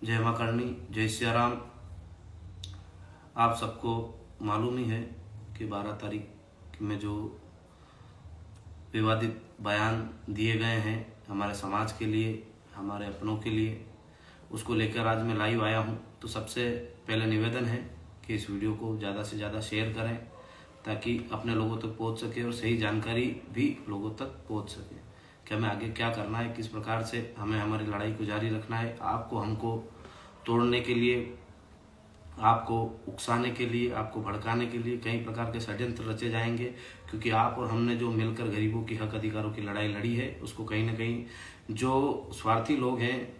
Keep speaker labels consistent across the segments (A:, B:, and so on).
A: जय मां करणी, जय सिया राम। आप सबको मालूम ही है कि 12 तारीख में जो विवादित बयान दिए गए हैं हमारे समाज के लिए, हमारे अपनों के लिए, उसको लेकर आज मैं लाइव आया हूं। तो सबसे पहले निवेदन है कि इस वीडियो को ज़्यादा से ज़्यादा शेयर करें ताकि अपने लोगों तक पहुंच सके और सही जानकारी भी लोगों तक पहुंच सके कि हमें आगे क्या करना है, किस प्रकार से हमें हमारी लड़ाई को जारी रखना है। आपको हमको तोड़ने के लिए, आपको उकसाने के लिए, आपको भड़काने के लिए कई प्रकार के षड्यंत्र रचे जाएंगे, क्योंकि आप और हमने जो मिलकर गरीबों की हक अधिकारों की लड़ाई लड़ी है उसको कहीं ना कहीं जो स्वार्थी लोग हैं,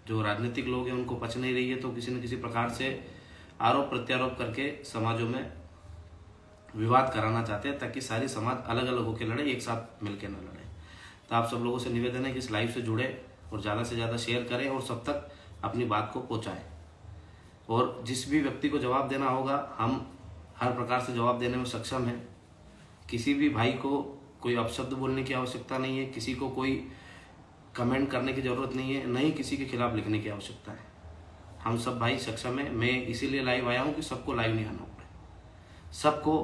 A: जो राजनीतिक लोग हैं, उनको पच नहीं रही है। तो किसी न किसी प्रकार से आरोप प्रत्यारोप करके समाजों में विवाद कराना चाहते हैं ताकि सारी समाज अलग अलग होकर लड़े, एक साथ मिलकर न लड़े। तो आप सब लोगों से निवेदन है कि इस लाइव से जुड़े और ज़्यादा से ज़्यादा शेयर करें और सब तक अपनी बात को पहुंचाएं। और जिस भी व्यक्ति को जवाब देना होगा, हम हर प्रकार से जवाब देने में सक्षम हैं। किसी भी भाई को कोई अपशब्द बोलने की आवश्यकता नहीं है, किसी को कोई कमेंट करने की ज़रूरत नहीं है, न ही किसी के खिलाफ लिखने की आवश्यकता है। हम सब भाई सक्षम हैं। मैं इसीलिए लाइव आया हूँ कि सबको लाइव नहीं आना पड़े, सबको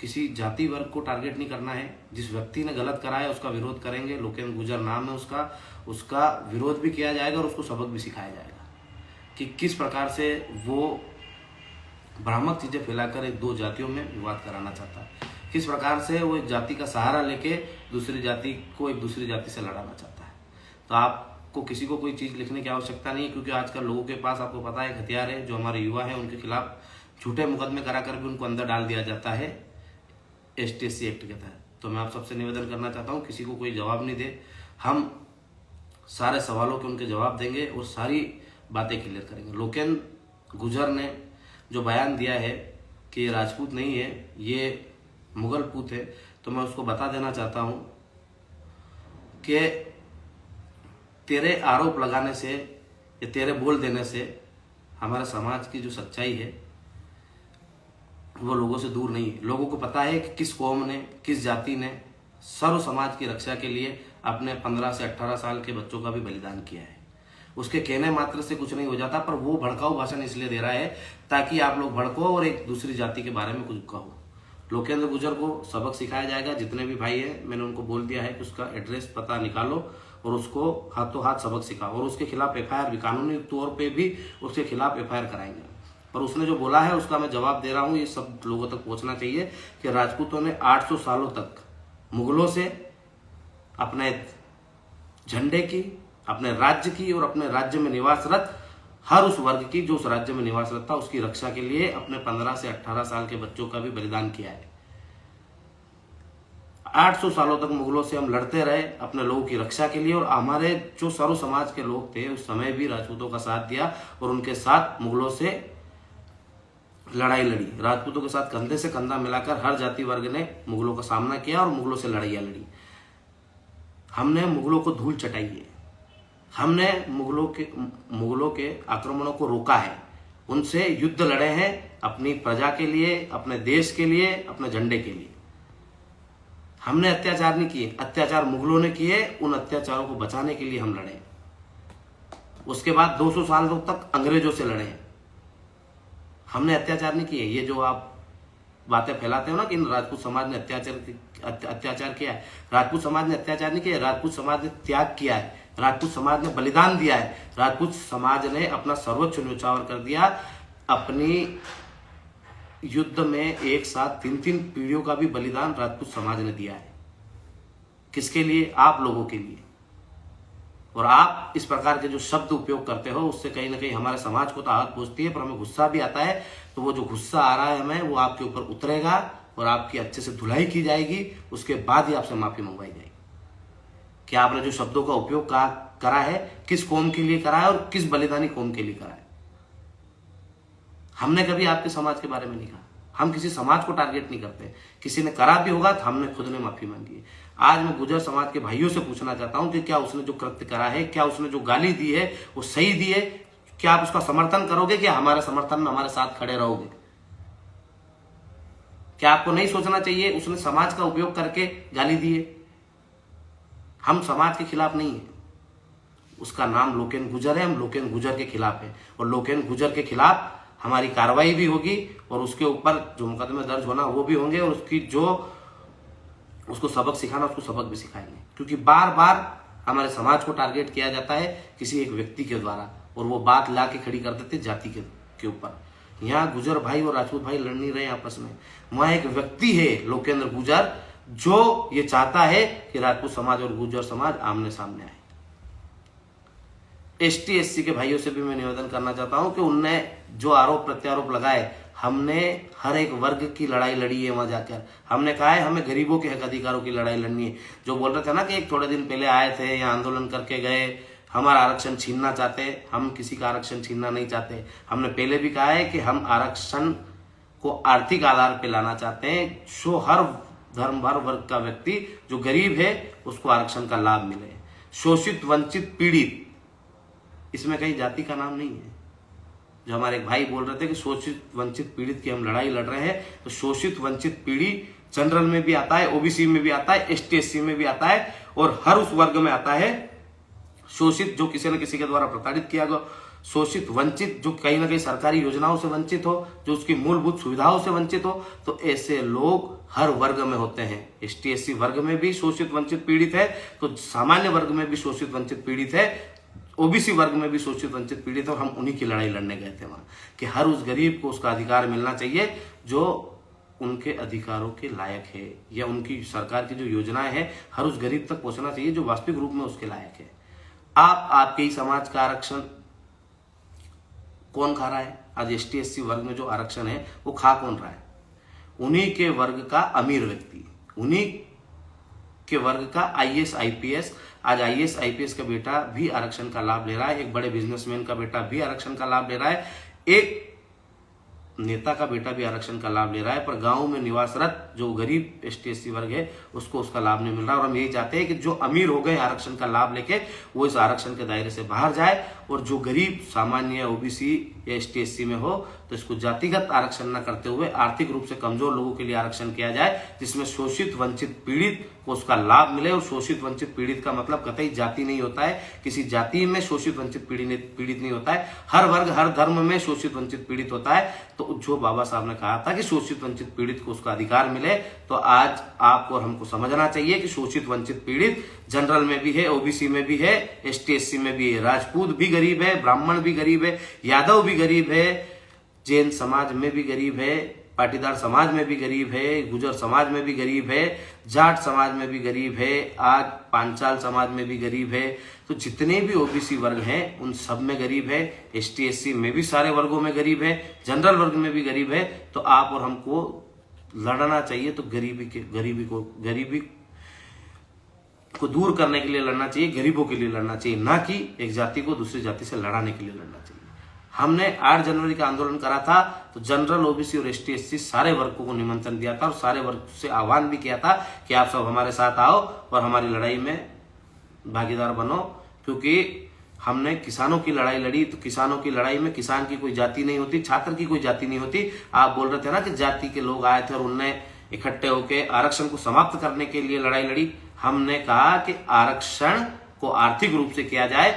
A: किसी जाति वर्ग को टारगेट नहीं करना है। जिस व्यक्ति ने गलत करा है उसका विरोध करेंगे। लोकेंद्र गुर्जर नाम है उसका विरोध भी किया जाएगा और उसको सबक भी सिखाया जाएगा कि किस प्रकार से वो भ्रामक चीजें फैलाकर एक दो जातियों में विवाद कराना चाहता है, किस प्रकार से वो एक जाति का सहारा लेके दूसरी जाति को एक दूसरी जाति से लड़ाना चाहता है। तो आपको किसी को कोई चीज लिखने की आवश्यकता नहीं है, क्योंकि आजकल लोगों के पास, आपको पता है, हथियार है। जो हमारे युवा है उनके खिलाफ झूठे मुकदमे कराकर भी उनको अंदर डाल दिया जाता है STSC एक्ट के तहत। तो मैं आप सबसे निवेदन करना चाहता हूँ, किसी को कोई जवाब नहीं दे, हम सारे सवालों के उनके जवाब देंगे और सारी बातें क्लियर करेंगे। लोकेंद्र गुर्जर ने जो बयान दिया है कि ये राजपूत नहीं है, ये मुगल पूत है, तो मैं उसको बता देना चाहता हूँ कि तेरे आरोप लगाने से या तेरे बोल देने से हमारे समाज की जो सच्चाई है वो लोगों से दूर नहीं है। लोगों को पता है कि किस कौम ने, किस जाति ने सर्व समाज की रक्षा के लिए अपने 15 से 18 साल के बच्चों का भी बलिदान किया है। उसके कहने मात्र से कुछ नहीं हो जाता, पर वो भड़काऊ भाषण इसलिए दे रहा है ताकि आप लोग भड़को और एक दूसरी जाति के बारे में कुछ कहो। लोकेंद्र गुर्जर को सबक सिखाया जाएगा। जितने भी भाई हैं, मैंने उनको बोल दिया है कि उसका एड्रेस पता निकालो और उसको हाथों हाथ सबक सिखाओ और उसके खिलाफ FIR भी, कानूनी तौर पे भी उसके खिलाफ FIR कराएंगे। पर उसने जो बोला है उसका मैं जवाब दे रहा हूँ। ये सब लोगों तक पहुंचना चाहिए कि राजपूतों ने 800 सालों तक मुगलों से अपने झंडे की, अपने राज्य की और अपने राज्य में निवासरत हर उस वर्ग की जो उस राज्य में निवासरत था उसकी रक्षा के लिए अपने 15 से 18 साल के बच्चों का भी बलिदान किया है। 800 सालों तक मुगलों से हम लड़ते रहे अपने लोगों की रक्षा के लिए, और हमारे जो सर्व समाज के लोग थे उस समय भी राजपूतों का साथ दिया और उनके साथ मुगलों से लड़ाई लड़ी। राजपूतों के साथ कंधे से कंधा मिलाकर हर जाति वर्ग ने मुगलों का सामना किया और मुगलों से लड़ाइयाँ लड़ी। हमने मुगलों को धूल चटाई है, हमने मुगलों के आक्रमणों को रोका है, उनसे युद्ध लड़े हैं अपनी प्रजा के लिए, अपने देश के लिए, अपने झंडे के लिए। हमने अत्याचार नहीं किए, अत्याचार मुगलों ने किए। उन अत्याचारों को बचाने के लिए हम लड़े। उसके बाद 200 सालों तक अंग्रेजों से लड़े हैं, हमने अत्याचार नहीं किए। ये जो आप बातें फैलाते हो ना कि राजपूत समाज ने अत्याचार किया है, राजपूत समाज ने अत्याचार नहीं किया, राजपूत समाज ने त्याग किया है, राजपूत समाज ने बलिदान दिया है, राजपूत समाज ने अपना सर्वोच्च न्यौछावर कर दिया। अपनी युद्ध में एक साथ 3-3 पीढ़ियों का भी बलिदान राजपूत समाज ने दिया है। किसके लिए? आप लोगों के लिए। और आप इस प्रकार के जो शब्द उपयोग करते हो उससे कहीं ना कहीं हमारे समाज को तो आहत पहुंचती है, पर हमें गुस्सा भी आता है। तो वो जो गुस्सा आ रहा है हमें, वो आपके ऊपर उतरेगा और आपकी अच्छे से धुलाई की जाएगी। उसके बाद ही आपसे माफी मंगवाई जाएगी कि आपने जो शब्दों का उपयोग करा है किस कौम के लिए करा है और किस बलिदानी कौम के लिए करा है। हमने कभी आपके समाज के बारे में नहीं कहा, हम किसी समाज को टारगेट नहीं करते। किसी ने करा भी होगा तो हमने खुद ने माफी मांगी है। आज मैं गुर्जर समाज के भाइयों से पूछना चाहता हूं कि क्या उसने जो कृत्य करा है, क्या उसने जो गाली दी है वो सही दी है? क्या आप उसका समर्थन करोगे कि हमारे समर्थन में हमारे साथ खड़े रहोगे? क्या आपको नहीं सोचना चाहिए उसने समाज का उपयोग करके गाली दी है? हम समाज के खिलाफ नहीं है। उसका नाम लोकेन गुजर है। हम लोकेन गुजर के खिलाफ है और लोकेन गुजर के खिलाफ हमारी कार्रवाई भी होगी और उसके ऊपर जो मुकदमे दर्ज होना वो भी होंगे और उसकी जो उसको सबक सिखाना उसको सबक भी सिखाएंगे, क्योंकि बार बार हमारे समाज को टारगेट किया जाता है किसी एक व्यक्ति के द्वारा और वो बात ला के खड़ी कर देते जाति के ऊपर। यहाँ गुजर भाई और राजपूत भाई लड़ नहीं रहे आपस में, वहां एक व्यक्ति है लोकेंद्र गुजर जो ये चाहता है कि राजपूत समाज और गुजर समाज आमने सामने आए। एसटी एससी के भाइयों से भी मैं निवेदन करना चाहता हूं कि उनने जो आरोप प्रत्यारोप लगाए, हमने हर एक वर्ग की लड़ाई लड़ी है। वहां जाकर हमने कहा है हमें गरीबों के हक अधिकारों की लड़ाई लड़नी है। जो बोल रहे थे ना कि एक थोड़े दिन पहले आए थे या आंदोलन करके गए, हमारा आरक्षण छीनना चाहते, हम किसी का आरक्षण छीनना नहीं चाहते। हमने पहले भी कहा है कि हम आरक्षण को आर्थिक आधार पर लाना चाहते हैं, जो हर धर्म हर वर्ग का व्यक्ति जो गरीब है उसको आरक्षण का लाभ मिले। शोषित वंचित पीड़ित, इसमें कहीं जाति का नाम नहीं है। जो हमारे एक भाई बोल रहे थे कि शोषित वंचित पीड़ित की हम लड़ाई लड़ रहे हैं, तो शोषित वंचित पीड़ित जनरल में भी आता है, ओबीसी में भी आता है, एसटी एससी में भी आता है और हर उस वर्ग में आता है। शोषित जो किसी न किसी के द्वारा प्रताड़ित किया गया, शोषित वंचित जो कहीं ना कहीं सरकारी योजनाओं से वंचित हो, जो उसकी मूलभूत सुविधाओं से वंचित हो, तो ऐसे लोग हर वर्ग में होते हैं। एसटी एससी वर्ग में भी शोषित वंचित पीड़ित है, तो सामान्य वर्ग में भी शोषित वंचित पीड़ित है, ओबीसी वर्ग में भी शोषित वंचित पीड़ित है। और हम उन्हीं की लड़ाई लड़ने गए थे वहां कि हर उस गरीब को उसका अधिकार मिलना चाहिए जो उनके अधिकारों के लायक है, या उनकी सरकार की जो योजनाएं हैं हर उस गरीब तक पहुंचना चाहिए जो वास्तविक रूप में उसके लायक है। आपके ही समाज का आरक्षण कौन खा रहा है? आज एसटी एससी वर्ग में जो आरक्षण है वो खा कौन रहा है? उन्हीं के वर्ग का अमीर व्यक्ति, उन्हीं के वर्ग का आईएएस आईपीएस। आज आईएएस आईपीएस का बेटा भी आरक्षण का लाभ ले रहा है, एक बड़े बिजनेसमैन का बेटा भी आरक्षण का लाभ ले रहा है, एक नेता का बेटा भी आरक्षण का लाभ ले रहा है, पर गांव में निवासरत जो गरीब एसटी एससी वर्ग है उसको उसका लाभ नहीं मिल रहा। और हम यही चाहते हैं कि जो अमीर हो गए आरक्षण का लाभ लेके वो इस आरक्षण के दायरे से बाहर जाए, और जो गरीब सामान्य ओबीसी या एसटी एससी में हो तो इसको जातिगत आरक्षण न करते हुए आर्थिक रूप से कमजोर लोगों के लिए आरक्षण किया जाए, जिसमें शोषित वंचित पीड़ित को उसका लाभ मिले। और शोषित वंचित पीड़ित का मतलब कतई जाति नहीं होता है, किसी जाति में शोषित वंचित पीड़ित नहीं होता है, हर वर्ग हर धर्म में शोषित वंचित पीड़ित होता है। तो जो बाबा साहब ने कहा था कि शोषित वंचित पीड़ित को उसका अधिकार मिले, तो आज आपको और हमको समझना चाहिए कि शोषित वंचित पीड़ित जनरल में भी है, ओबीसी में भी है, एसटी एससी में भी है, राजपूत भी गरीब है, ब्राह्मण भी गरीब है, यादव भी गरीब है, जैन समाज में भी गरीब है, पाटीदार समाज में भी गरीब है, गुजर समाज में भी गरीब है, जाट समाज में भी गरीब है, आज पांचाल समाज में भी गरीब है। तो जितने भी ओबीसी वर्ग हैं उन सब में गरीब है, एसटी एससी में भी सारे वर्गों में गरीब है, जनरल वर्ग में भी गरीब है। तो आप और हमको लड़ना चाहिए तो गरीबी को दूर करने के लिए लड़ना चाहिए, गरीबों के लिए लड़ना चाहिए, ना कि एक जाति को दूसरी जाति से लड़ाने के लिए लड़ना चाहिए। हमने 8 जनवरी का आंदोलन करा था तो जनरल ओबीसी और एसटी एससी सारे वर्गों को निमंत्रण दिया था और सारे वर्ग से आह्वान भी किया था कि आप सब हमारे साथ आओ और हमारी लड़ाई में भागीदार बनो, क्योंकि हमने किसानों की लड़ाई लड़ी। तो किसानों की लड़ाई में किसान की कोई जाति नहीं होती, छात्र की कोई जाति नहीं होती। आप बोल रहे थे ना कि जाति के लोग आए थे और उनने इकट्ठे होकर आरक्षण को समाप्त करने के लिए लड़ाई लड़ी। हमने कहा कि आरक्षण को आर्थिक रूप से किया जाए,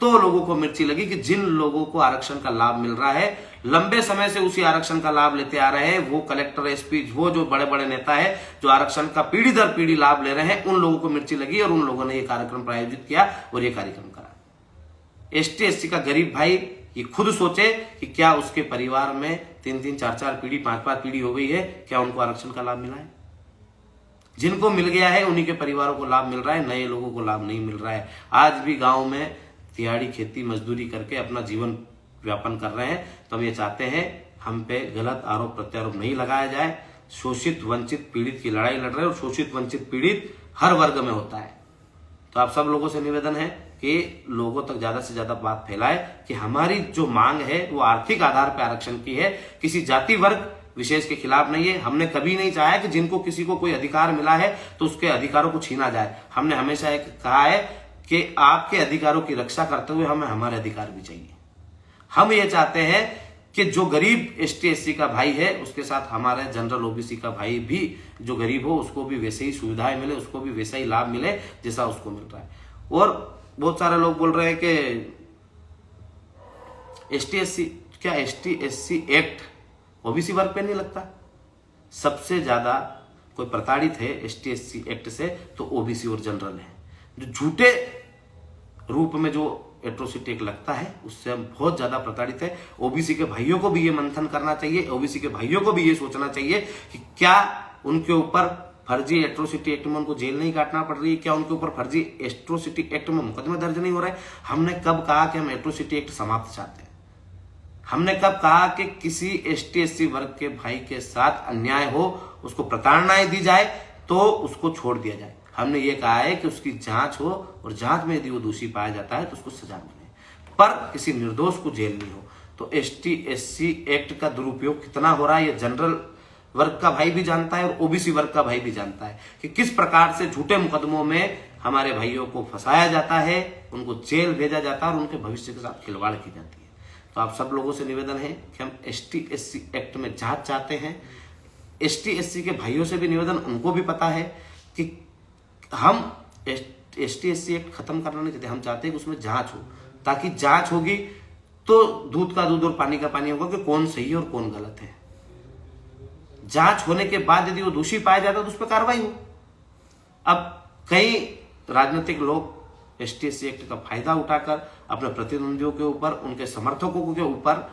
A: तो लोगों को मिर्ची लगी कि जिन लोगों को आरक्षण का लाभ मिल रहा है, लंबे समय से उसी आरक्षण का लाभ लेते आ रहे हैं, वो कलेक्टर एसपी वो जो बड़े बड़े नेता है जो आरक्षण का पीढ़ी दर पीढ़ी लाभ ले रहे हैं, उन लोगों को मिर्ची लगी और उन लोगों ने ये कार्यक्रम प्रायोजित किया और ये कार्यक्रम करा। एसटी एससी का गरीब भाई ये खुद सोचे कि क्या उसके परिवार में 3-3 4-4 पीढ़ी 5-5 पीढ़ी हो गई है, क्या उनको आरक्षण का लाभ मिला है? जिनको मिल गया है उन्हीं के परिवारों को लाभ मिल रहा है, नए लोगों को लाभ नहीं मिल रहा है। आज भी गांव में दिहाड़ी खेती मजदूरी करके अपना जीवन व्यापन कर रहे हैं। तो हम ये चाहते हैं हम पे गलत आरोप प्रत्यारोप नहीं लगाया जाए। शोषित वंचित पीड़ित की लड़ाई लड़ रहे हैं और शोषित वंचित पीड़ित हर वर्ग में होता है। तो आप सब लोगों से निवेदन है कि लोगों तक ज्यादा से ज्यादा बात फैलाए कि हमारी जो मांग है वो आर्थिक आधार पर आरक्षण की है, किसी जाति वर्ग विशेष के खिलाफ नहीं है। हमने कभी नहीं चाहा कि जिनको किसी को कोई अधिकार मिला है तो उसके अधिकारों को छीना जाए। हमने हमेशा एक कहा है कि आपके अधिकारों की रक्षा करते हुए हमें हमारे अधिकार भी चाहिए। हम ये चाहते हैं कि जो गरीब एसटी एससी का भाई है उसके साथ हमारे जनरल ओबीसी का भाई भी जो गरीब हो उसको भी वैसे ही सुविधाएं मिले, उसको भी वैसा ही लाभ मिले जैसा उसको मिल रहा है। और बहुत सारे लोग बोल रहे हैं कि ST/SC क्या ST/SC एक्ट ओबीसी वर्ग पे नहीं लगता? सबसे ज्यादा कोई प्रताड़ित है ST/SC एक्ट से तो ओबीसी और जनरल है। जो झूठे रूप में जो एट्रोसिटी एक्ट लगता है उससे हम बहुत ज्यादा प्रताड़ित है। ओबीसी के भाइयों को भी ये मंथन करना चाहिए, ओबीसी के भाइयों को भी ये सोचना चाहिए कि क्या उनके ऊपर फर्जी एट्रोसिटी एक्ट में उनको जेल नहीं काटना पड़ रही है, क्या उनके ऊपर फर्जी एट्रोसिटी एक्ट में मुकदमे दर्ज नहीं हो रहे। हमने कब कहा कि हम एट्रोसिटी एक्ट समाप्त चाहते हैं? हमने कब कहा कि किसी ST/SC वर्ग के भाई के साथ अन्याय हो, उसको प्रताड़नाएं दी जाए तो उसको छोड़ दिया जाए? हमने ये कहा है कि उसकी जांच हो और जांच में यदि वो दोषी पाया जाता है तो उसको सजा मिले, पर किसी निर्दोष को जेल नहीं हो। तो ST/SC एक्ट का दुरुपयोग कितना हो रहा है ये जनरल वर्ग का भाई भी जानता है और ओबीसी वर्ग का भाई भी जानता है कि किस प्रकार से झूठे मुकदमों में हमारे भाइयों को फंसाया जाता है, उनको जेल भेजा जाता है और उनके भविष्य के साथ खिलवाड़ की जाती है। तो आप सब लोगों से निवेदन है कि हम ST/SC एक्ट में जांच चाहते हैं। ST/SC के भाइयों से भी निवेदन, उनको भी पता है कि हम ST/SC एक्ट खत्म करना नहीं चाहते, हम चाहते हैं कि उसमें जांच हो, ताकि जांच होगी तो दूध का दूध और पानी का पानी होगा कि कौन सही है और कौन गलत है। जांच होने के बाद यदि वो दोषी पाया जाता है तो उस पर कार्रवाई हो। अब कई राजनीतिक लोग ST/SC एक्ट का फायदा उठाकर अपने प्रतिद्वंदियों के ऊपर, उनके समर्थकों के ऊपर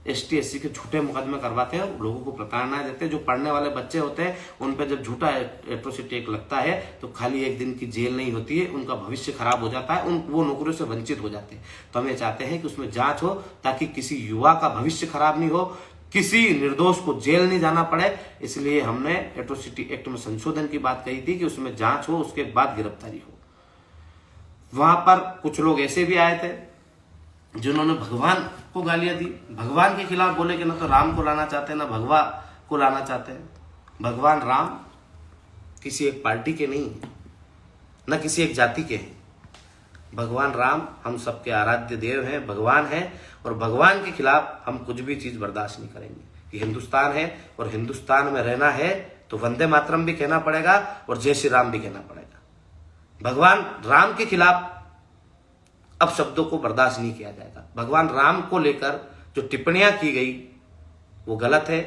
A: ST/SC के झूठे मुकदमे करवाते हैं और लोगों को प्रताड़ना देते हैं। जो पढ़ने वाले बच्चे होते हैं उन पर जब झूठा एट्रोसिटी एक्ट लगता है तो खाली एक दिन की जेल नहीं होती है, उनका भविष्य खराब हो जाता है, वो नौकरियों से वंचित हो जाते हैं। तो हम ये चाहते हैं कि उसमें जांच हो ताकि किसी युवा का भविष्य खराब नहीं हो, किसी निर्दोष को जेल नहीं जाना पड़े। इसलिए हमने एट्रोसिटी एक्ट में संशोधन की बात कही थी कि उसमें जांच हो, उसके बाद गिरफ्तारी हो। वहां पर कुछ लोग ऐसे भी आए थे जिन्होंने भगवान को गालियां दी, भगवान के खिलाफ बोले कि ना तो राम को लाना चाहते हैं ना भगवा को लाना चाहते हैं। भगवान राम किसी एक पार्टी के नहीं है, न किसी एक जाति के हैं। भगवान राम हम सबके आराध्य देव हैं, भगवान हैं, और भगवान के खिलाफ हम कुछ भी चीज बर्दाश्त नहीं करेंगे। ये हिंदुस्तान है और हिंदुस्तान में रहना है तो वंदे मातरम भी कहना पड़ेगा और जय श्री राम भी कहना पड़ेगा। भगवान राम के खिलाफ अब शब्दों को बर्दाश्त नहीं किया जाएगा। भगवान राम को लेकर जो टिप्पणियां की गई वो गलत है,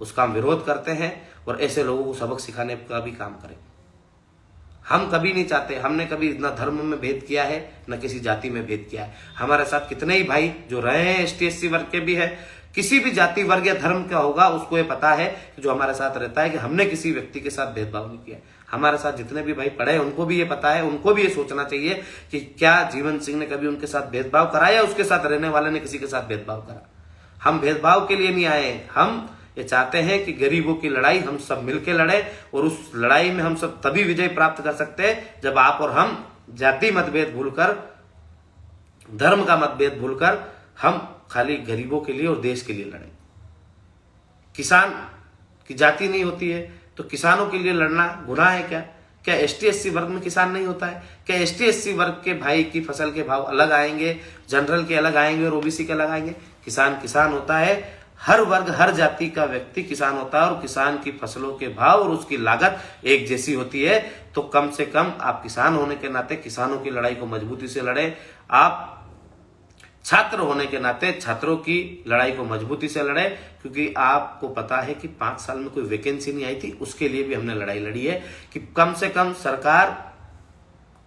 A: उसका हम विरोध करते हैं और ऐसे लोगों को सबक सिखाने का भी काम करें। हम कभी नहीं चाहते, हमने कभी न धर्म में भेद किया है न किसी जाति में भेद किया है। हमारे साथ कितने ही भाई जो रहे हैं ST/SC वर्ग के भी है, किसी भी जाति वर्ग या धर्म का होगा उसको ये पता है कि जो हमारे साथ रहता है कि हमने किसी व्यक्ति के साथ भेदभाव नहीं किया। हमारे साथ जितने भी भाई पढ़े हैं उनको भी ये पता है, उनको भी ये सोचना चाहिए कि क्या जीवन सिंह ने कभी उनके साथ भेदभाव करा या उसके साथ रहने वाले ने किसी के साथ भेदभाव करा। हम भेदभाव के लिए नहीं आए, हम ये चाहते हैं कि गरीबों की लड़ाई हम सब मिलकर लड़े और उस लड़ाई में हम सब तभी विजय प्राप्त कर सकते हैं जब आप और हम जाति मतभेद भूलकर, धर्म का मतभेद भूलकर हम खाली गरीबों के लिए और देश के लिए लड़ें। किसान की जाति नहीं होती है तो किसानों के लिए लड़ना गुनाह है क्या? क्या ST/SC वर्ग में किसान नहीं होता है? क्या ST/SC वर्ग के भाई की फसल के भाव अलग आएंगे, जनरल के अलग आएंगे और ओबीसी के अलग आएंगे? किसान किसान होता है, हर वर्ग हर जाति का व्यक्ति किसान होता है और किसान की फसलों के भाव और उसकी लागत एक जैसी होती है। तो कम से कम आप किसान होने के नाते किसानों की लड़ाई को मजबूती से लड़े, आप छात्र होने के नाते छात्रों की लड़ाई को मजबूती से लड़े, क्योंकि आपको पता है कि 5 साल में कोई वैकेंसी नहीं आई थी, उसके लिए भी हमने लड़ाई लड़ी है कि कम से कम सरकार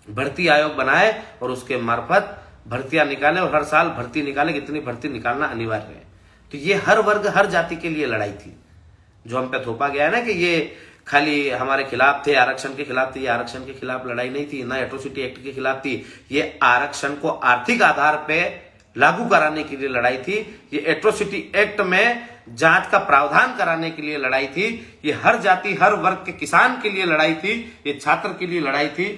A: भर्ती आयोग बनाए और उसके मार्फत भर्तियां निकाले और हर साल भर्ती निकाले। इतनी भर्ती निकालना अनिवार्य है। तो ये हर वर्ग हर जाति के लिए लड़ाई थी। जो हम पे थोपा गया है ना कि ये खाली हमारे खिलाफ थे, आरक्षण के खिलाफ थी, ये आरक्षण के खिलाफ लड़ाई नहीं थी, ना एट्रोसिटी एक्ट के खिलाफ थी। ये आरक्षण को आर्थिक आधार पे लागू कराने के लिए लड़ाई थी। ये एट्रोसिटी एक्ट में जांच का प्रावधान कराने के लिए लड़ाई थी। ये हर जाति हर वर्ग के किसान के लिए लड़ाई थी, ये छात्र के लिए लड़ाई थी।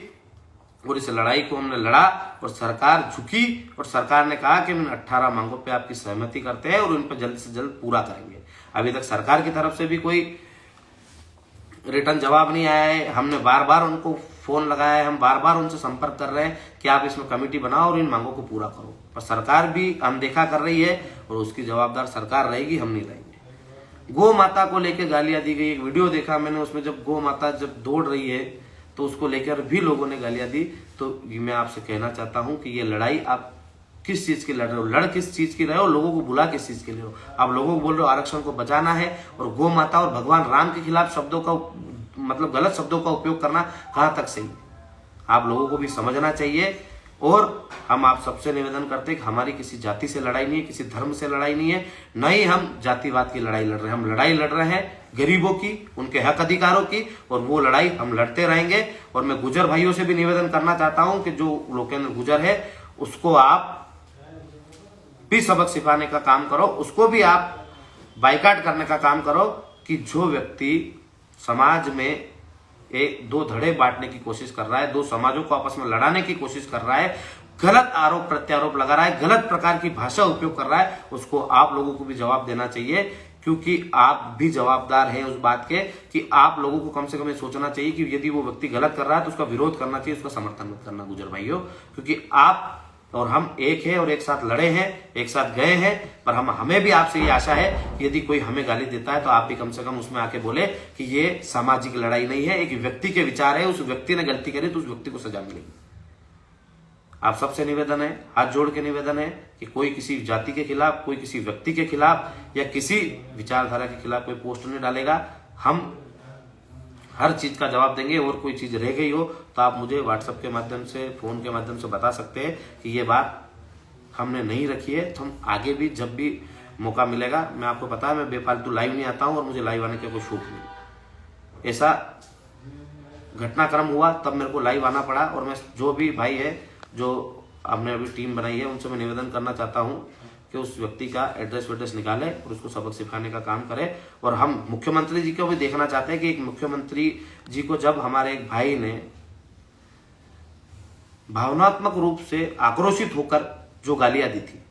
A: और इस लड़ाई को हमने लड़ा और सरकार झुकी और सरकार ने कहा कि हम 18 मांगों पे आपकी सहमति करते हैं और उन पर जल्द से जल्द पूरा करेंगे। अभी तक सरकार की तरफ से भी कोई रिटर्न जवाब नहीं आया है। हमने बार बार उनको फोन लगाया है, हम बार बार उनसे संपर्क कर रहे हैं कि आप इसमें कमेटी बनाओ और इन मांगों को पूरा करो, पर सरकार भी अनदेखा कर रही है और उसकी जवाबदार सरकार रहेगी, हम नहीं रहेंगे। गौ माता को लेकर गालियां दी गई। एक वीडियो देखा मैंने, उसमें जब गौ माता जब दौड़ रही है तो उसको लेकर भी लोगों ने गालियां दी। तो मैं आपसे कहना चाहता हूं कि ये लड़ाई आप किस चीज की लड़ रहे हो, लड़ किस चीज की रहे हो, लोगों को बुला किस चीज के लिए हो। आप लोगों को बोल रहे हो आरक्षण को बचाना है और गौ माता और भगवान राम के खिलाफ शब्दों का मतलब गलत शब्दों का उपयोग करना कहां तक सही। आप लोगों को भी समझना चाहिए। और हम आप सबसे निवेदन करते हैं कि हमारी किसी जाति से लड़ाई नहीं है, किसी धर्म से लड़ाई नहीं है, न ही हम जातिवाद की लड़ाई लड़ रहे हैं। हम लड़ाई लड़ रहे हैं गरीबों की, उनके हक अधिकारों की, और वो लड़ाई हम लड़ते रहेंगे। और मैं गुजर भाइयों से भी निवेदन करना चाहता हूं कि जो लोकेंद्र गुजर है उसको आप भी सबक सिखाने का काम करो, उसको भी आप बाइकाट करने का काम करो कि जो व्यक्ति समाज में एक दो धड़े बांटने की कोशिश कर रहा है, दो समाजों को आपस में लड़ाने की कोशिश कर रहा है, गलत आरोप प्रत्यारोप लगा रहा है, गलत प्रकार की भाषा उपयोग कर रहा है, उसको आप लोगों को भी जवाब देना चाहिए। क्योंकि आप भी जवाबदार हैं उस बात के कि आप लोगों को कम से कम ये सोचना चाहिए कि यदि वो व्यक्ति गलत कर रहा है तो उसका विरोध करना चाहिए, उसका समर्थन मत करना गुजर भाइयों। क्योंकि आप और हम एक है और एक साथ लड़े हैं, एक साथ गए हैं। पर हमें भी आपसे ये आशा है कि यदि कोई हमें गाली देता है तो आप भी कम से कम उसमें आके बोले कि ये सामाजिक लड़ाई नहीं है, एक व्यक्ति के विचार है, उस व्यक्ति ने गलती करी तो उस व्यक्ति को सजा मिलेगी। आप सबसे निवेदन है, हाथ जोड़ के निवेदन है कि कोई किसी जाति के खिलाफ, कोई किसी व्यक्ति के खिलाफ या किसी विचारधारा के खिलाफ कोई पोस्ट नहीं डालेगा। हम हर चीज का जवाब देंगे। और कोई चीज रह गई हो तो आप मुझे व्हाट्सएप के माध्यम से, फोन के माध्यम से बता सकते हैं कि ये बात हमने नहीं रखी है। तो हम आगे भी जब भी मौका मिलेगा, मैं आपको पता है मैं बेफालतू लाइव नहीं आता हूं और मुझे लाइव आने का कोई शौक नहीं। ऐसा घटनाक्रम हुआ तब मेरे को लाइव आना पड़ा। और मैं जो भी भाई है जो हमने अभी टीम बनाई है उनसे मैं निवेदन करना चाहता हूं कि उस व्यक्ति का एड्रेस वेड्रेस निकाले और उसको सबक सिखाने का काम करे। और हम मुख्यमंत्री जी को भी देखना चाहते हैं कि एक मुख्यमंत्री जी को जब हमारे एक भाई ने भावनात्मक रूप से आक्रोशित होकर जो गालियां दी थी,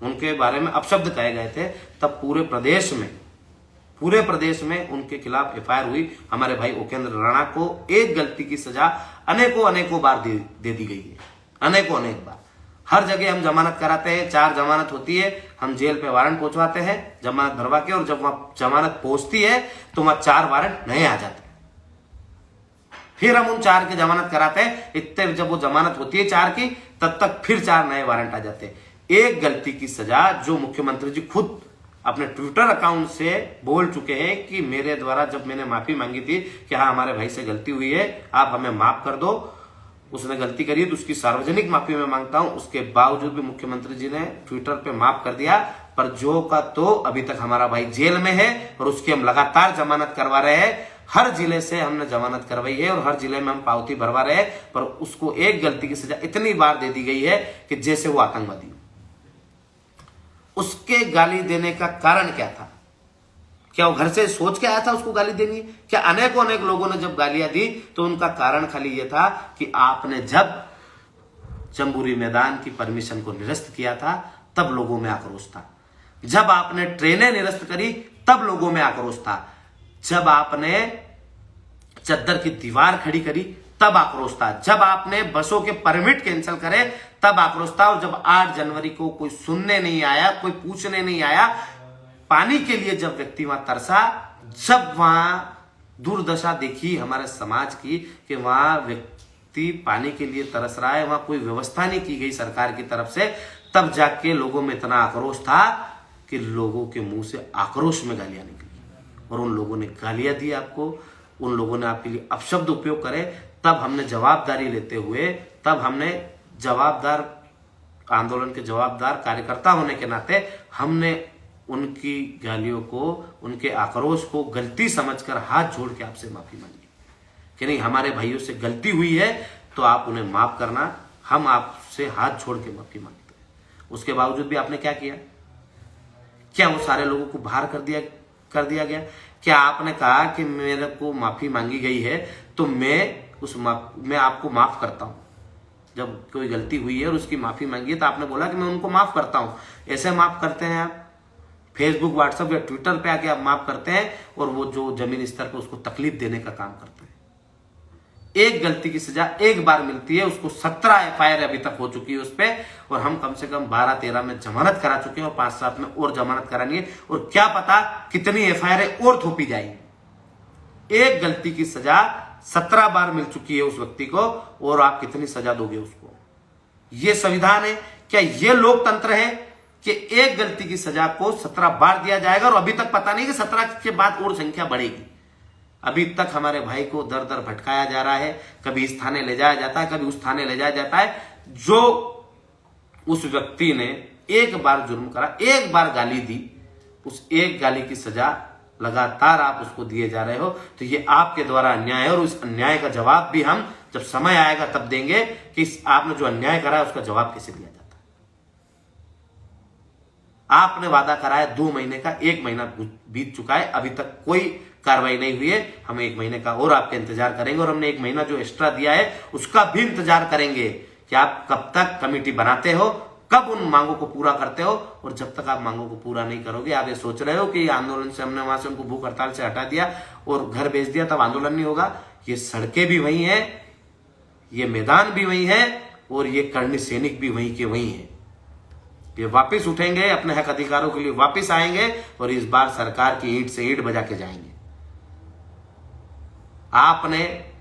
A: उनके बारे में अपशब्द कहे गए थे, तब पूरे प्रदेश में उनके खिलाफ एफआईआर हुई। हमारे भाई ओकेंद्र राणा को एक गलती की सजा अनेकों बार दे दी गई है, अनेक बार। हर जगह हम जमानत कराते हैं, 4 जमानत होती है, हम जेल पे वारंट पहुंचवाते हैं जमानत भरवा के, और जब वहां जमानत पहुंचती है तो वहां 4 वारंट नए आ जाते हैं। फिर हम उन 4 की जमानत कराते हैं, इतने जब वो जमानत होती है 4 की, तब तक फिर 4 नए वारंट आ जाते हैं। एक गलती की सजा जो मुख्यमंत्री जी खुद अपने ट्विटर अकाउंट से बोल चुके हैं कि मेरे द्वारा जब मैंने माफी मांगी थी कि हाँ हमारे भाई से गलती हुई है, आप हमें माफ कर दो, उसने गलती करी तो उसकी सार्वजनिक माफी मैं मांगता हूं। उसके बावजूद भी मुख्यमंत्री जी ने ट्विटर पे माफ कर दिया। पर जो का तो अभी तक हमारा भाई जेल में है और उसकी हम लगातार जमानत करवा रहे हैं। हर जिले से हमने जमानत करवाई है और हर जिले में हम पावती भरवा रहे हैं, पर उसको एक गलती की सजा इतनी बार दे दी गई है कि जैसे वो आतंकवादी। उसके गाली देने का कारण क्या था? क्या वो घर से सोच के आया था उसको गाली देनी? क्या अनेक लोगों ने जब गालियां दी तो उनका कारण खाली ये था कि आपने जब जम्बूरी मैदान की परमिशन को निरस्त किया था तब लोगों में आक्रोश था। जब आपने ट्रेनें निरस्त करी तब लोगों में आक्रोश था। जब आपने चद्दर की दीवार खड़ी करी तब आक्रोश था। जब आपने बसों के परमिट कैंसिल करे तब आक्रोश था। और जब 8 जनवरी को कोई सुनने नहीं आया, कोई पूछने नहीं आया, पानी के लिए जब व्यक्ति वहां तरसा, जब वहां दुर्दशा देखी हमारे समाज की कि वहां व्यक्ति पानी के लिए तरस रहा है, वहां कोई व्यवस्था नहीं की गई सरकार की तरफ से, तब जाके लोगों में इतना आक्रोश था कि लोगों के मुंह से आक्रोश में गालियां निकली। और उन लोगों ने गालियां दी आपको, उन लोगों ने आपके लिए अपशब्द उपयोग करे। तब हमने जवाबदारी लेते हुए, तब हमने जवाबदार आंदोलन के जवाबदार कार्यकर्ता होने के नाते हमने उनकी गालियों को, उनके आक्रोश को गलती समझकर हाथ जोड़ के आपसे माफी मांगी कि नहीं हमारे भाइयों से गलती हुई है तो आप उन्हें माफ करना। हम आपसे हाथ जोड़ के माफी मांगते हैं। उसके बावजूद भी आपने क्या किया? क्या वो सारे लोगों को बाहर कर दिया गया? क्या आपने कहा कि मेरे को माफी मांगी गई है तो मैं आपको माफ करता हूं? जब कोई गलती हुई है और उसकी माफी मांगी है तो आपने बोला कि मैं उनको माफ करता हूं। ऐसे माफ करते हैं आप? फेसबुक, व्हाट्सएप या ट्विटर पे आके आप माफ करते हैं और वो जो जमीन स्तर पे उसको तकलीफ देने का काम करते हैं। एक गलती की सजा एक बार मिलती है, उसको 17 एफआईआर अभी तक हो चुकी है उस पे, और हम कम से कम 12-13 में जमानत करा चुके हैं और 5-7 में और जमानत करानी है। और क्या पता कितनी एफआईआर और थोपी जाएगी। एक गलती की सजा 17 बार मिल चुकी है उस व्यक्ति को, और आप कितनी सजा दोगे उसको? ये संविधान है क्या? ये लोकतंत्र है कि एक गलती की सजा को 17 बार दिया जाएगा? और अभी तक पता नहीं कि 17 के बाद और संख्या बढ़ेगी। अभी तक हमारे भाई को दर दर भटकाया जा रहा है, कभी इस थाने ले जाया जाता है, कभी उस थाने ले जाया जाता है। जो उस व्यक्ति ने एक बार जुर्म करा, एक बार गाली दी, उस एक गाली की सजा लगातार आप उसको दिए जा रहे हो, तो ये आपके द्वारा अन्याय है। और उस अन्याय का जवाब भी हम जब समय आएगा तब देंगे कि आपने जो अन्याय करा है उसका जवाब कैसे दिया जाता है। आपने वादा करा है 2 महीने का, 1 महीना बीत चुका है, अभी तक कोई कार्रवाई नहीं हुई है। हम 1 महीने का और आपके इंतजार करेंगे, और हमने 1 महीना जो एक्स्ट्रा दिया है उसका भी इंतजार करेंगे कि आप कब तक कमेटी बनाते हो, कब उन मांगों को पूरा करते हो। और जब तक आप मांगों को पूरा नहीं करोगे, आप ये सोच रहे हो कि आंदोलन से हमने वहां से उनको भूख हड़ताल से हटा दिया और घर भेज दिया तब आंदोलन नहीं होगा। ये सड़कें भी वही है, ये मैदान भी वही है, और ये कर्णी सैनिक भी वही के वही है। ये वापस उठेंगे, अपने हक अधिकारों के लिए वापस आएंगे, और इस बार सरकार की ईंट से ईंट बजा के जाएंगे। आपने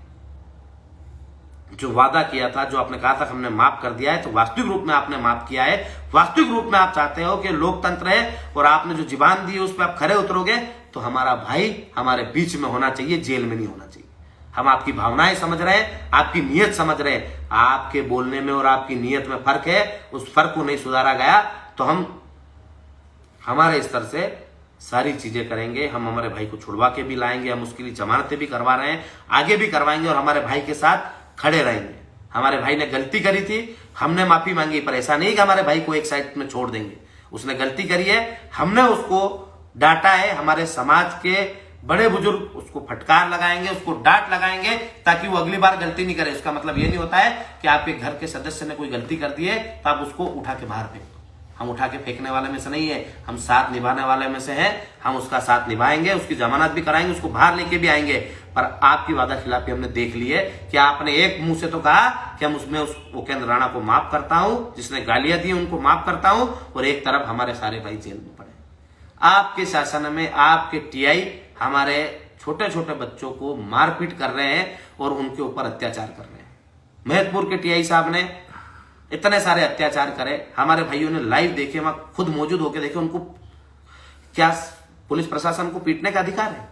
A: जो वादा किया था, जो आपने कहा था हमने माफ कर दिया है, तो वास्तविक रूप में आपने माफ किया है। वास्तविक रूप में आप चाहते हो कि लोकतंत्र है और आपने जो जुबान दी है उस पर आप खरे उतरोगे, तो हमारा भाई हमारे बीच में होना चाहिए, जेल में नहीं होना चाहिए। हम आपकी भावनाएं समझ रहे हैं, आपकी नीयत समझ रहे हैं। आपके बोलने में और आपकी नीयत में फर्क है, उस फर्क को नहीं सुधारा गया तो हम हमारे स्तर से सारी चीजें करेंगे। हम हमारे भाई को छुड़वा के भी लाएंगे, हम उसके लिए जमानतें भी करवा रहे हैं, आगे भी करवाएंगे, और हमारे भाई के साथ खड़े रहेंगे। हमारे भाई ने गलती करी थी, हमने माफी मांगी, पर ऐसा नहीं कि हमारे भाई को एक साइड में छोड़ देंगे। उसने गलती करी है, हमने उसको डांटा है। हमारे समाज के बड़े बुजुर्ग उसको फटकार लगाएंगे, उसको डांट लगाएंगे, ताकि वो अगली बार गलती नहीं करे। उसका मतलब ये नहीं होता है कि आपके घर के सदस्य ने कोई गलती कर दी है तो आप उसको उठा के बाहर फेंक दो। हम उठा के फेंकने वाले में से नहीं है, हम साथ निभाने वाले में से हैं। हम उसका साथ निभाएंगे, उसकी जमानत भी कराएंगे, उसको बाहर लेके भी आएंगे। पर आपकी वादा खिलाफी हमने देख ली है कि आपने एक मुंह से तो कहा कि हम उसमें उस उपेंद्र राणा को माफ करता हूं, जिसने गालियां दी उनको माफ करता हूं, और एक तरफ हमारे सारे भाई जेल में पड़े। आपके शासन में आपके टीआई हमारे छोटे छोटे बच्चों को मारपीट कर रहे हैं और उनके ऊपर अत्याचार कर रहे हैं। महतपुर के टीआई साहब ने इतने सारे अत्याचार करे, हमारे भाइयों ने लाइव देखे, वहां खुद मौजूद होकर देखे। उनको क्या पुलिस प्रशासन को पीटने का अधिकार है?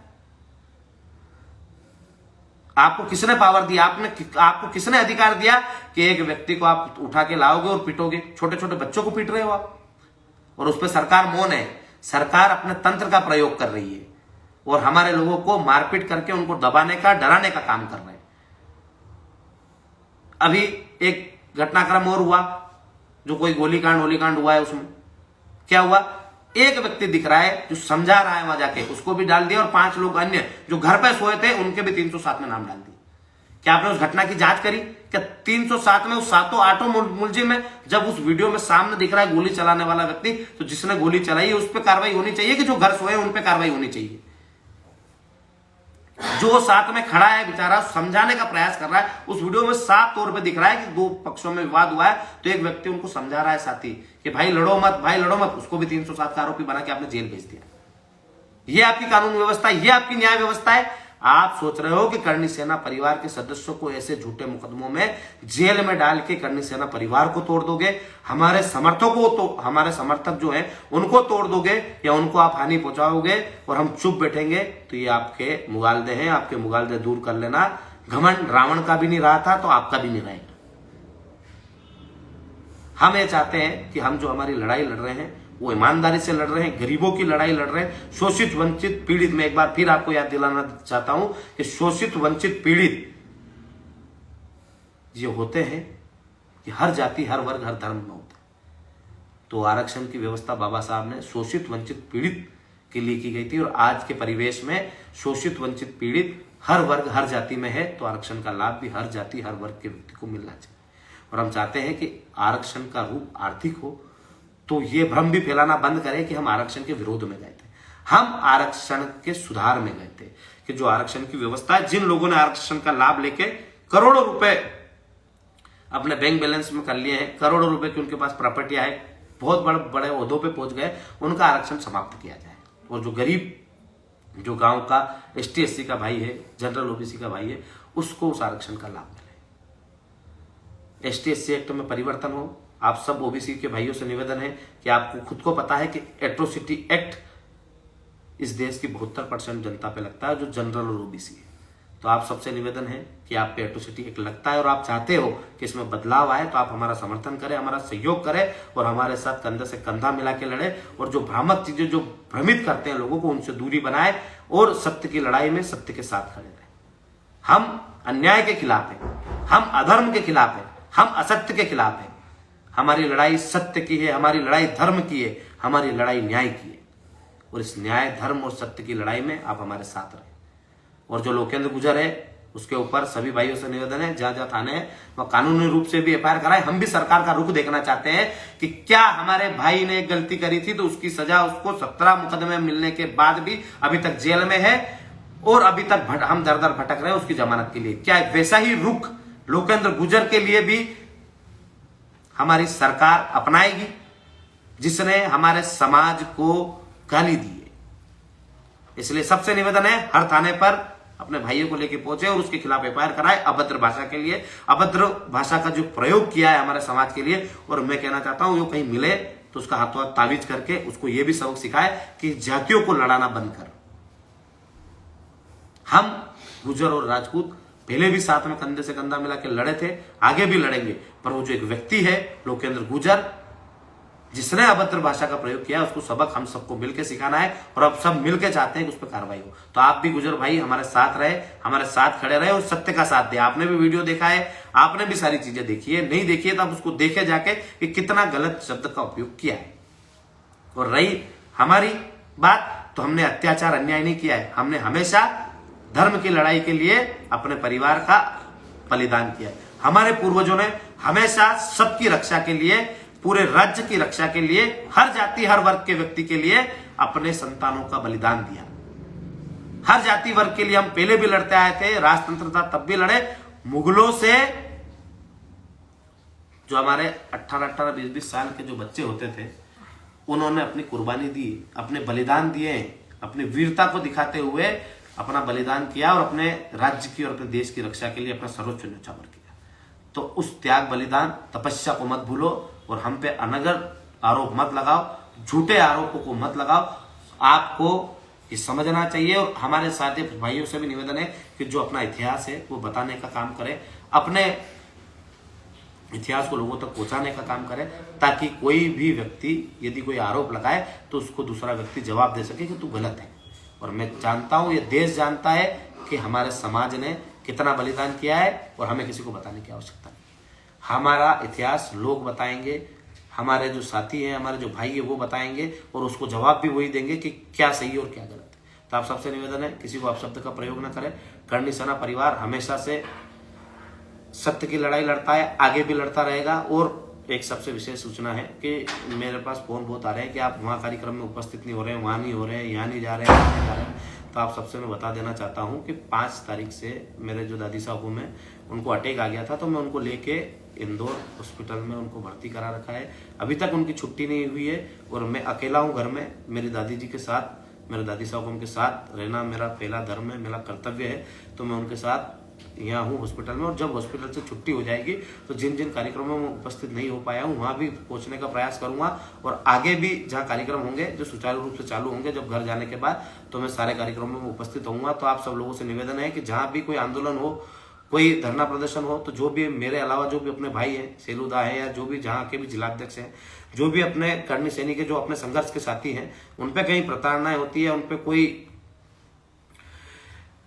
A: आपको किसने पावर दिया? आपको किसने अधिकार दिया कि एक व्यक्ति को आप उठा के लाओगे और पीटोगे? छोटे छोटे बच्चों को पीट रहे हो आप, और उस पर सरकार मौन है। सरकार अपने तंत्र का प्रयोग कर रही है और हमारे लोगों को मारपीट करके उनको दबाने का, डराने का काम कर रहे हैं। अभी एक घटनाक्रम और हुआ, जो कोई गोलीकांड हुआ है, उसमें क्या हुआ? एक व्यक्ति दिख रहा है जो समझा रहा है वहां जाके, उसको भी डाल दिया, और 5 लोग अन्य जो घर पे सोए थे उनके भी 307 में नाम डाल दिए। क्या आपने उस घटना की जांच करी? क्या 307 में उस 7-8 मुलजिम में, जब उस वीडियो में सामने दिख रहा है गोली चलाने वाला व्यक्ति, तो जिसने गोली चलाई है उस पर कार्रवाई होनी चाहिए कि जो घर सोए उन पर कार्रवाई होनी चाहिए? जो साथ में खड़ा है बेचारा, समझाने का प्रयास कर रहा है। उस वीडियो में साफ तौर पे दिख रहा है कि 2 पक्षों में विवाद हुआ है, तो एक व्यक्ति उनको समझा रहा है साथी कि भाई लड़ो मत, भाई लड़ो मत। उसको भी 307 का आरोपी बना के आपने जेल भेज दिया। ये आपकी कानून व्यवस्था, ये आपकी न्याय व्यवस्था है। आप सोच रहे हो कि करणी सेना परिवार के सदस्यों को ऐसे झूठे मुकदमों में जेल में डाल के करणी सेना परिवार को तोड़ दोगे, हमारे समर्थकों को, तो हमारे समर्थक जो हैं उनको तोड़ दोगे, या उनको आप हानि पहुंचाओगे और हम चुप बैठेंगे? तो ये आपके मुगालदे हैं, आपके मुगालदे दूर कर लेना। घमंड रावण का भी नहीं रहा था तो आपका भी नहीं रहेगा। हम ये चाहते हैं कि हम जो हमारी लड़ाई लड़ रहे हैं वो ईमानदारी से लड़ रहे हैं, गरीबों की लड़ाई लड़ रहे हैं, शोषित वंचित पीड़ित। मैं एक बार फिर आपको याद दिलाना चाहता हूं कि शोषित वंचित पीड़ित ये होते हैं कि हर जाति, हर वर्ग, हर धर्म में होते हैं। तो आरक्षण की व्यवस्था बाबा साहब ने शोषित वंचित पीड़ित के लिए की गई थी, और आज के परिवेश में शोषित वंचित पीड़ित हर वर्ग, हर जाति में है, तो आरक्षण का लाभ भी हर जाति, हर वर्ग के व्यक्ति को मिलना चाहिए। और हम चाहते हैं कि आरक्षण का रूप आर्थिक हो, तो ये भ्रम भी फैलाना बंद करें कि हम आरक्षण के विरोध में गए थे। हम आरक्षण के सुधार में गए थे कि जो आरक्षण की व्यवस्था है, जिन लोगों ने आरक्षण का लाभ लेके करोड़ों रुपए अपने बैंक बैलेंस में कर लिए हैं, करोड़ों रुपए की उनके पास प्रॉपर्टियां है, बहुत बड़े बड़े ओहदों पे पहुंच गए, उनका आरक्षण समाप्त किया जाए। और जो गरीब जो गांव का ST SC का भाई है, जनरल OBC का भाई है, उसको उस आरक्षण का लाभ मिले। ST SC एक्ट में परिवर्तन हो। आप सब OBC के भाइयों से निवेदन है कि आपको खुद को पता है कि एट्रोसिटी एक्ट इस देश की 72% जनता पे लगता है, जो जनरल और OBC है। तो आप सबसे निवेदन है कि आप पे एट्रोसिटी एक्ट लगता है और आप चाहते हो कि इसमें बदलाव आए, तो आप हमारा समर्थन करें, हमारा सहयोग करें और हमारे साथ कंधे से कंधा मिला के लड़े। और जो भ्रामक चीजें जो भ्रमित करते हैं लोगों को, उनसे दूरी बनाए और सत्य की लड़ाई में सत्य के साथ खड़े रहे। हम अन्याय के खिलाफ हैं, हम अधर्म के खिलाफ हैं, हम असत्य के खिलाफ हैं। हमारी लड़ाई सत्य की है, हमारी लड़ाई धर्म की है, हमारी लड़ाई न्याय की है। और इस न्याय, धर्म और सत्य की लड़ाई में आप हमारे साथ रहे। और जो लोकेंद्र गुजर है, उसके ऊपर सभी भाइयों से निवेदन है, जहां जहां थाने है वह कानूनी रूप से भी FIR कराए। हम भी सरकार का रुख देखना चाहते हैं कि क्या हमारे भाई ने गलती करी थी तो उसकी सजा उसको 17 मुकदमे मिलने के बाद भी अभी तक जेल में है और अभी तक हम दर दर भटक रहे हैं उसकी जमानत के लिए। क्या वैसा ही रुख लोकेंद्र गुजर के लिए भी हमारी सरकार अपनाएगी, जिसने हमारे समाज को गाली दी है? इसलिए सबसे निवेदन है, हर थाने पर अपने भाइयों को लेकर पहुंचे और उसके खिलाफ FIR कराए, अभद्र भाषा के लिए, अभद्र भाषा का जो प्रयोग किया है हमारे समाज के लिए। और मैं कहना चाहता हूं, जो कहीं मिले तो उसका हाथों हाथ तावीज करके उसको यह भी सबक सिखाए कि जातियों को लड़ाना बंद कर। हम गुजर और राजपूत पहले भी साथ में कंधे से कंधा मिला के लड़े थे, आगे भी लड़ेंगे। पर वो जो एक व्यक्ति है लोकेंद्र गुजर, जिसने अभद्र भाषा का प्रयोग किया, उसको सबक हम सबको मिलकर सिखाना है। और अब सब मिलकर चाहते हैं कि उस पर कार्रवाई हो। तो आप भी गुजर भाई हमारे साथ रहे, हमारे साथ खड़े रहे और सत्य का साथ दे। आपने भी वीडियो देखा है, आपने भी सारी चीजें देखी है, नहीं देखी है तो आप उसको देखे जाके कि कितना गलत शब्द का उपयोग किया है। और रही हमारी बात, तो हमने अत्याचार अन्याय नहीं किया है। हमने हमेशा धर्म की लड़ाई के लिए अपने परिवार का बलिदान किया है। हमारे पूर्वजों ने हमेशा सबकी रक्षा के लिए, पूरे राज्य की रक्षा के लिए, हर जाति हर वर्ग के व्यक्ति के लिए अपने संतानों का बलिदान दिया। हर जाति वर्ग के लिए हम पहले भी लड़ते आए थे, राजतंत्र था तब भी लड़े। मुगलों से जो हमारे 18-18, 20-20 साल के जो बच्चे होते थे, उन्होंने अपनी कुर्बानी दी, अपने बलिदान दिए, अपनी वीरता को दिखाते हुए अपना बलिदान किया और अपने राज्य की और अपने देश की रक्षा के लिए अपना सर्वोच्च न्यौछावर किया। तो उस त्याग, बलिदान, तपस्या को मत भूलो और हम पे अनगर आरोप मत लगाओ, झूठे आरोपों को मत लगाओ। आपको ये समझना चाहिए। और हमारे साथी भाइयों से भी निवेदन है कि जो अपना इतिहास है वो बताने का काम करें, अपने इतिहास को लोगों तक पहुंचाने का काम करें, ताकि कोई भी व्यक्ति यदि कोई आरोप लगाए तो उसको दूसरा व्यक्ति जवाब दे सके कि तू गलत है। और मैं जानता हूं, ये देश जानता है कि हमारे समाज ने कितना बलिदान किया है और हमें किसी को बताने की आवश्यकता नहीं। हमारा इतिहास लोग बताएंगे, हमारे जो साथी हैं, हमारे जो भाई है वो बताएंगे और उसको जवाब भी वही देंगे कि क्या सही और क्या गलत है। तो आप सबसे निवेदन है, किसी को अपशब्द का प्रयोग न करें। करनी सेना परिवार हमेशा से सत्य की लड़ाई लड़ता है, आगे भी लड़ता रहेगा। और एक सबसे विशेष सूचना है कि मेरे पास फोन बहुत आ रहे हैं कि आप वहाँ कार्यक्रम में उपस्थित नहीं हो रहे हैं, वहाँ नहीं हो रहे हैं, यहाँ नहीं जा रहे हैं, वहाँ नहीं जा रहे हैं। तो आप सबसे मैं बता देना चाहता हूँ कि 5 तारीख से मेरे जो दादी साहब में उनको अटैक आ गया था, तो मैं उनको लेके इंदौर हॉस्पिटल में उनको भर्ती करा रखा है। अभी तक उनकी छुट्टी नहीं हुई है और मैं अकेला हूँ घर में। मेरी दादी जी के साथ, मेरे दादी साहब के साथ रहना मेरा पहला धर्म है, मेरा कर्तव्य है। तो मैं उनके साथ यहाँ हूँ हॉस्पिटल में। और जब हॉस्पिटल से छुट्टी हो जाएगी तो जिन जिन कार्यक्रमों में उपस्थित नहीं हो पाया हूँ वहाँ भी पहुँचने का प्रयास करूंगा। और आगे भी जहाँ कार्यक्रम होंगे जो सुचारू रूप से चालू होंगे जब घर जाने के बाद, तो मैं सारे कार्यक्रमों में उपस्थित होऊंगा। तो आप सब लोगों से निवेदन है कि जहाँ भी कोई आंदोलन हो, कोई धरना प्रदर्शन हो, तो जो भी मेरे अलावा जो भी अपने भाई हैं, सेलूदा है या जो भी जहाँ के भी जिलाध्यक्ष हैं, जो भी अपने करनी सैनिक के जो अपने संघर्ष के साथी हैं, उन पे कहीं प्रताड़नाएं होती है, उन पे कोई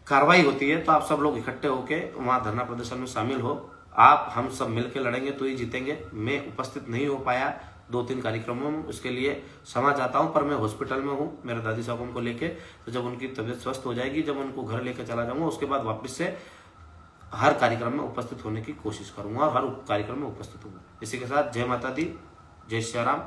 A: कार्रवाई होती है, तो आप सब लोग इकट्ठे होके वहाँ धरना प्रदर्शन में शामिल हो। आप हम सब मिलकर लड़ेंगे तो ही जीतेंगे। मैं उपस्थित नहीं हो पाया 2-3 कार्यक्रमों में, उसके लिए क्षमा चाहता हूं। पर मैं हॉस्पिटल में हूं मेरे दादी साहब को लेके। तो जब उनकी तबीयत स्वस्थ हो जाएगी, जब उनको घर लेकर चला जाऊंगा, उसके बाद वापस से हर कार्यक्रम में उपस्थित होने की कोशिश करूंगा और हर कार्यक्रम में उपस्थित होंगे। इसी के साथ जय माता दी, जय श्री राम।